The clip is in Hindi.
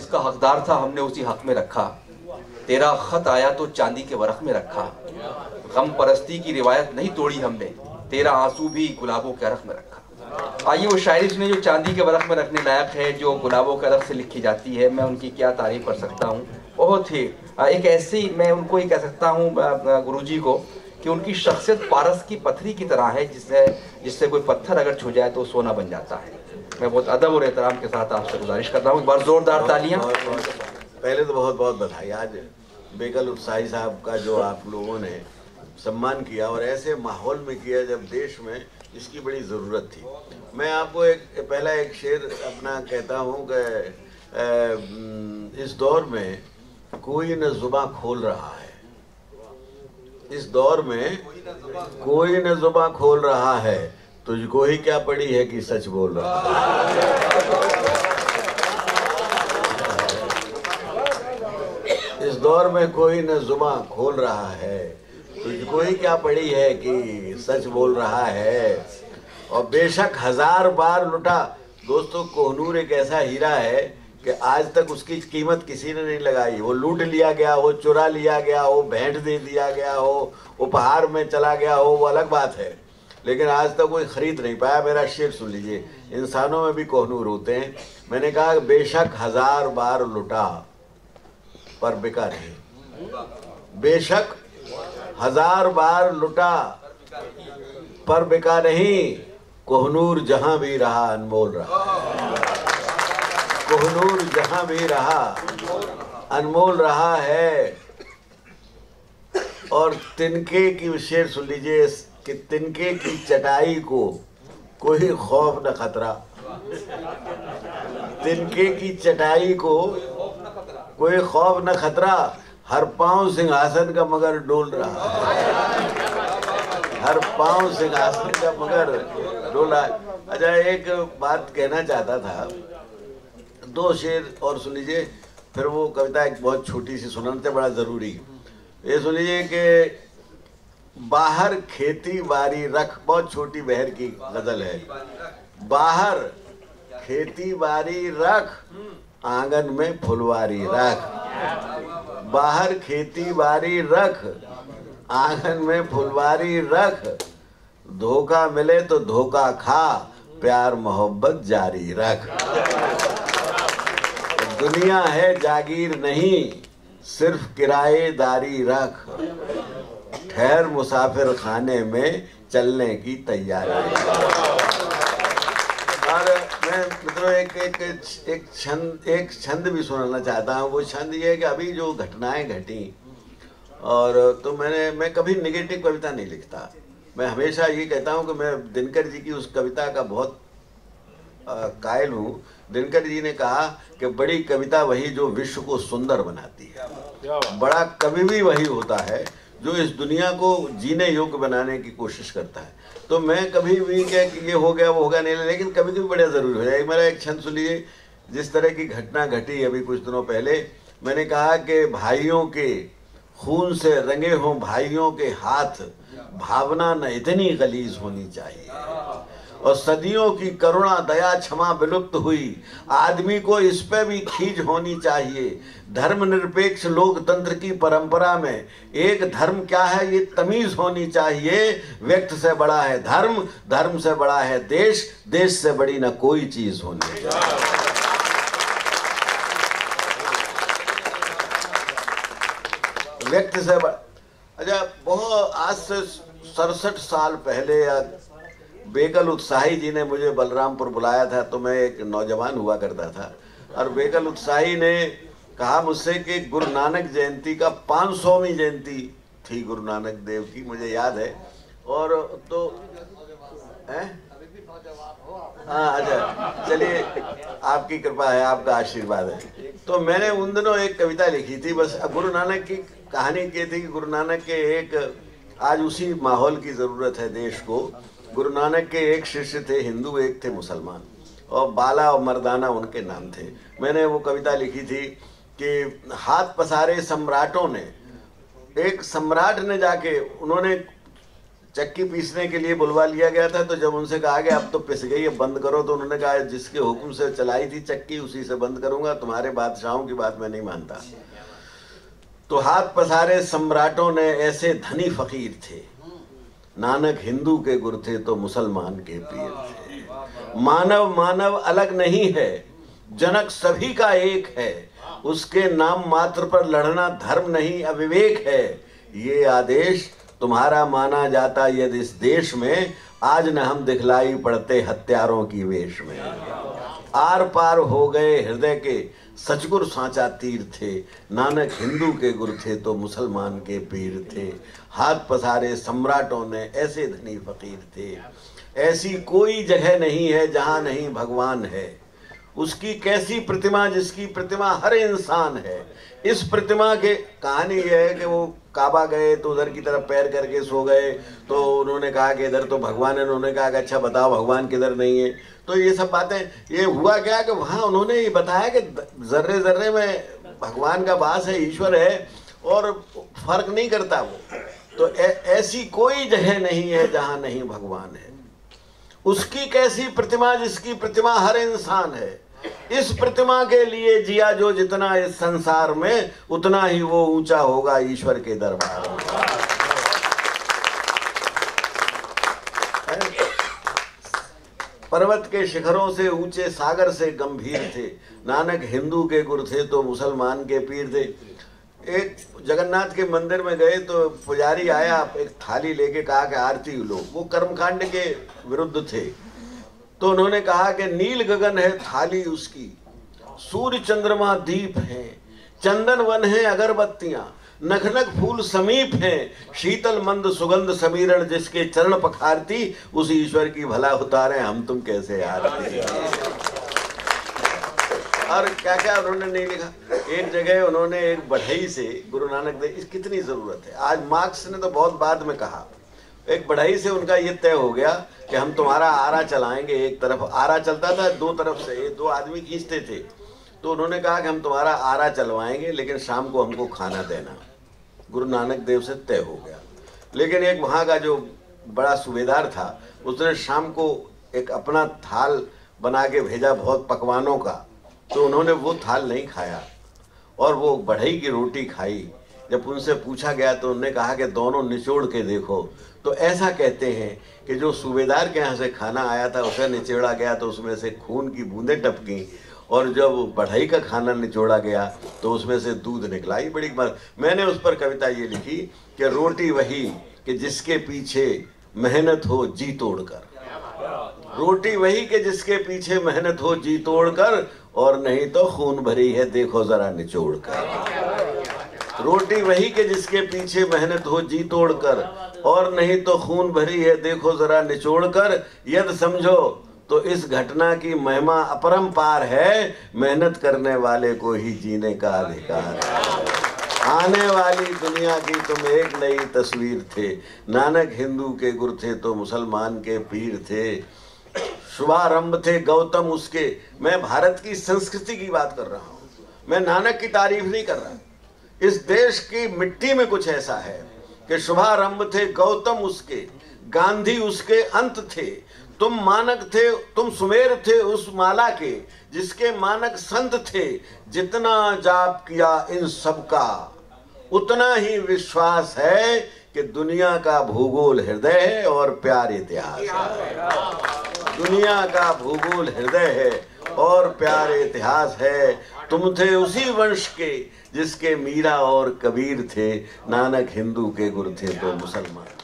जिसका हकदार था हमने उसी हक में रखा। तेरा खत आया तो चांदी के वरख में रखा। गम परस्ती की रिवायत नहीं तोड़ी हमने, तेरा आंसू भी गुलाबों के अरख में रखा। आइए वो शायरी सुने जो चांदी के वरख में रखने लायक है, जो गुलाबों के अरख से लिखी जाती है। मैं उनकी क्या तारीफ कर सकता हूँ। बहुत ही एक ऐसी, मैं उनको ही कह सकता हूँ गुरुजी को, कि उनकी शख्सियत पारस की पत्थरी की तरह है, जिससे कोई पत्थर अगर छू जाए तो सोना बन जाता है। मैं बहुत अदब और एहतराम के साथ आपसे गुजारिश करता हूँ, एक बार जोरदार तालियां। पहले तो बहुत बहुत बधाई। आज बेकल उत्साही साहब का जो आप लोगों ने सम्मान किया, और ऐसे माहौल में किया जब देश में इसकी बड़ी ज़रूरत थी। मैं आपको पहला एक शेर अपना कहता हूँ कि इस दौर में कोई न जुबां खोल रहा है, इस दौर में कोई न जुबां खोल रहा है, तुझको ही क्या पड़ी है कि सच बोल रहा है। इस दौर में कोई न जुबां खोल रहा है, तुझको ही क्या पड़ी है कि सच बोल रहा है। और बेशक 1000 बार लुटा। दोस्तों, कोहनूर एक ऐसा हीरा है कि आज तक उसकी कीमत किसी ने नहीं लगाई। वो लूट लिया गया हो, चुरा लिया गया हो, भेंट दे दिया गया हो, उपहार में चला गया हो, वो अलग बात है, लेकिन आज तक कोई खरीद नहीं पाया। मेरा शेर सुन लीजिए, इंसानों में भी कोहनूर होते हैं। मैंने कहा बेशक 1000 बार लुटा पर बिका नहीं, बेशक 1000 बार लुटा पर बिका नहीं, कोहनूर जहां भी रहा अनमोल रहा। कोहनूर जहां भी रहा अनमोल रहा है। और तिनके की शेर सुन लीजिए कि तिनके की चटाई को कोई खौफ न खतरा। तिनके की चटाई को कोई खौफ न खतरा, हर पांव सिंहासन का मगर डोल रहा है, हर पांव सिंहासन का मगर डोल रहा है। अच्छा, एक बात कहना चाहता था, 2 शेर और सुन लीजिए, फिर वो कविता एक बहुत छोटी सी सुनाना बड़ा जरूरी। ये सुन लीजिए कि बाहर खेती बाड़ी रख, बहुत छोटी बहर की गजल है। बाहर खेती बाड़ी रख, आंगन में फुलवारी रख। बाहर खेती बाड़ी रख, आंगन में फुलवारी रख। धोखा मिले तो धोखा खा, प्यार मोहब्बत जारी रख। दुनिया है जागीर नहीं, सिर्फ किराएदारी रख। ठहर मुसाफिर खाने में, चलने की तैयारी। और मैं मित्रों एक छंद भी सुनाना चाहता हूँ। वो छंद ये है कि अभी जो घटनाएं घटी, और तो मैं कभी निगेटिव कविता नहीं लिखता। मैं हमेशा ये कहता हूँ कि मैं दिनकर जी की उस कविता का बहुत कायल हूँ। दिनकर जी ने कहा कि बड़ी कविता वही जो विश्व को सुंदर बनाती है। बड़ा कवि भी वही होता है जो इस दुनिया को जीने योग्य बनाने की कोशिश करता है। तो मैं कभी भी क्या कि ये हो गया वो होगा नहीं, लेकिन कभी कभी बड़ा ज़रूरी हो जाए। मेरा एक छंद सुन लीजिए। जिस तरह की घटना घटी अभी कुछ दिनों पहले, मैंने कहा कि भाइयों के खून से रंगे हों भाइयों के हाथ, भावना न इतनी गलीज होनी चाहिए। और सदियों की करुणा दया क्षमा विलुप्त हुई, आदमी को इस पे भी खींच होनी चाहिए। धर्मनिरपेक्ष लोकतंत्र की परंपरा में एक धर्म क्या है ये तमीज होनी चाहिए। व्यक्ति से बड़ा है धर्म, धर्म से बड़ा है देश, देश से बड़ी न कोई चीज होनी चाहिए। व्यक्ति से बड़ा। अच्छा, बहुत आज से 67 साल पहले बेकल उत्साही जी ने मुझे बलरामपुर बुलाया था। तो मैं एक नौजवान हुआ करता था, और बेकल उत्साही ने कहा मुझसे कि गुरु नानक जयंती का 500वीं जयंती थी गुरु नानक देव की, मुझे याद है। और तो हाँ, अच्छा चलिए, आपकी कृपा है, आपका आशीर्वाद है। तो मैंने उन दिनों एक कविता लिखी थी। बस गुरु नानक की कहानी ये थी कि गुरु नानक के एक, आज उसी माहौल की ज़रूरत है देश को। गुरु नानक के एक शिष्य थे हिंदू, एक थे मुसलमान, और बाला और मर्दाना उनके नाम थे। मैंने वो कविता लिखी थी कि हाथ पसारे सम्राटों ने, एक सम्राट ने जाके, उन्होंने चक्की पीसने के लिए बुलवा लिया गया था। तो जब उनसे कहा कि अब तो पिस गई, अब बंद करो, तो उन्होंने कहा जिसके हुक्म से चलाई थी चक्की उसी से बंद करूंगा, तुम्हारे बादशाहों की बात मैं नहीं मानता। तो हाथ पसारे सम्राटों ने ऐसे धनी फकीर थे, नानक हिंदू के गुर थे तो मुसलमान के पीर थे। मानव मानव अलग नहीं है, जनक सभी का एक है, उसके नाम मात्र पर लड़ना धर्म नहीं अविवेक है। ये आदेश तुम्हारा माना जाता यदि इस देश में, आज न हम दिखलाई पड़ते हत्यारों की वेश में। आर पार हो गए हृदय के सचगुर सांचा तीर थे, नानक हिंदू के गुर थे तो मुसलमान के पीर थे। हाथ पसारे सम्राटों ने ऐसे धनी फकीर थे, ऐसी कोई जगह नहीं है जहां नहीं भगवान है। उसकी कैसी प्रतिमा जिसकी प्रतिमा हर इंसान है। इस प्रतिमा के कहानी यह है कि वो काबा गए तो उधर की तरफ पैर करके सो गए, तो उन्होंने कहा कि इधर तो भगवान है। उन्होंने कहा कि अच्छा बताओ भगवान किधर नहीं है। तो ये सब बातें, ये हुआ क्या कि वहाँ उन्होंने ये बताया कि जर्रे जर्रे में भगवान का वास है, ईश्वर है, और फर्क नहीं करता वो। तो ऐसी कोई जगह नहीं है जहाँ नहीं भगवान है। उसकी कैसी प्रतिमा जिसकी प्रतिमा हर इंसान है। इस प्रतिमा के लिए जिया जो जितना इस संसार में, उतना ही वो ऊंचा होगा ईश्वर के दरबार में। पर्वत के शिखरों से ऊंचे सागर से गंभीर थे, नानक हिंदू के गुर थे तो मुसलमान के पीर थे। एक जगन्नाथ के मंदिर में गए तो पुजारी आया, एक थाली लेके कहा कि आरती लो। वो कर्मकांड के विरुद्ध थे। तो उन्होंने कहा कि नील गगन है थाली उसकी, सूर्य चंद्रमा दीप हैं, चंदन वन है अगरबत्तियां, नखनक फूल समीप हैं, शीतल मंद सुगंध समीरण जिसके चरण पखारती, उस ईश्वर की भला उतारे हम तुम कैसे आरती। और क्या क्या उन्होंने नहीं लिखा। एक जगह उन्होंने एक बढ़ई से गुरु नानक देव, इस कितनी जरूरत है, आज मार्क्स ने तो बहुत बाद में कहा, एक बढ़ई से उनका ये तय हो गया कि हम तुम्हारा आरा चलाएंगे। एक तरफ आरा चलता था, दो तरफ से ये दो आदमी खींचते थे। तो उन्होंने कहा कि हम तुम्हारा आरा चलवाएंगे, लेकिन शाम को हमको खाना देना। गुरु नानक देव से तय हो गया। लेकिन एक वहाँ का जो बड़ा सूबेदार था, उसने शाम को एक अपना थाल बना के भेजा बहुत पकवानों का। तो उन्होंने वो थाल नहीं खाया और वो बढ़ई की रोटी खाई। जब उनसे पूछा गया तो उन्होंने कहा कि दोनों निचोड़ के देखो। तो ऐसा कहते हैं कि जो सूबेदार के यहाँ से खाना आया था उसे निचोड़ा गया तो उसमें से खून की बूंदें टपकी, और जब बढ़ई का खाना निचोड़ा गया तो उसमें से दूध निकला। ये बड़ी बात। मैंने उस पर कविता ये लिखी कि रोटी वही कि जिसके पीछे मेहनत हो जी तोड़कर, रोटी वही कि जिसके पीछे मेहनत हो जी तोड़कर, और नहीं तो खून भरी है देखो जरा निचोड़ कर। रोटी वही के जिसके पीछे मेहनत हो जी तोड़कर, और नहीं तो खून भरी है देखो जरा निचोड़ कर। यदि समझो तो इस घटना की महिमा अपरंपार है, मेहनत करने वाले को ही जीने का अधिकार है। आने वाली दुनिया की तुम एक नई तस्वीर थे, नानक हिंदू के गुर थे तो मुसलमान के पीर थे। शुभारंभ थे गौतम उसके। मैं भारत की संस्कृति की बात कर रहा हूँ, मैं नानक की तारीफ नहीं कर रहा। इस देश की मिट्टी में कुछ ऐसा है कि शुभारंभ थे गौतम उसके, गांधी उसके अंत थे। तुम मानक थे, तुम सुमेर थे उस माला के, जिसके मानक संत थे। जितना जाप किया इन सब का, उतना ही विश्वास है कि दुनिया का भूगोल हृदय है और प्यार इतिहास है। दुनिया का भूगोल हृदय है और प्यार इतिहास है। तुम थे उसी वंश के जिसके मीरा और कबीर थे, नानक हिंदू के गुर थे तो मुसलमान।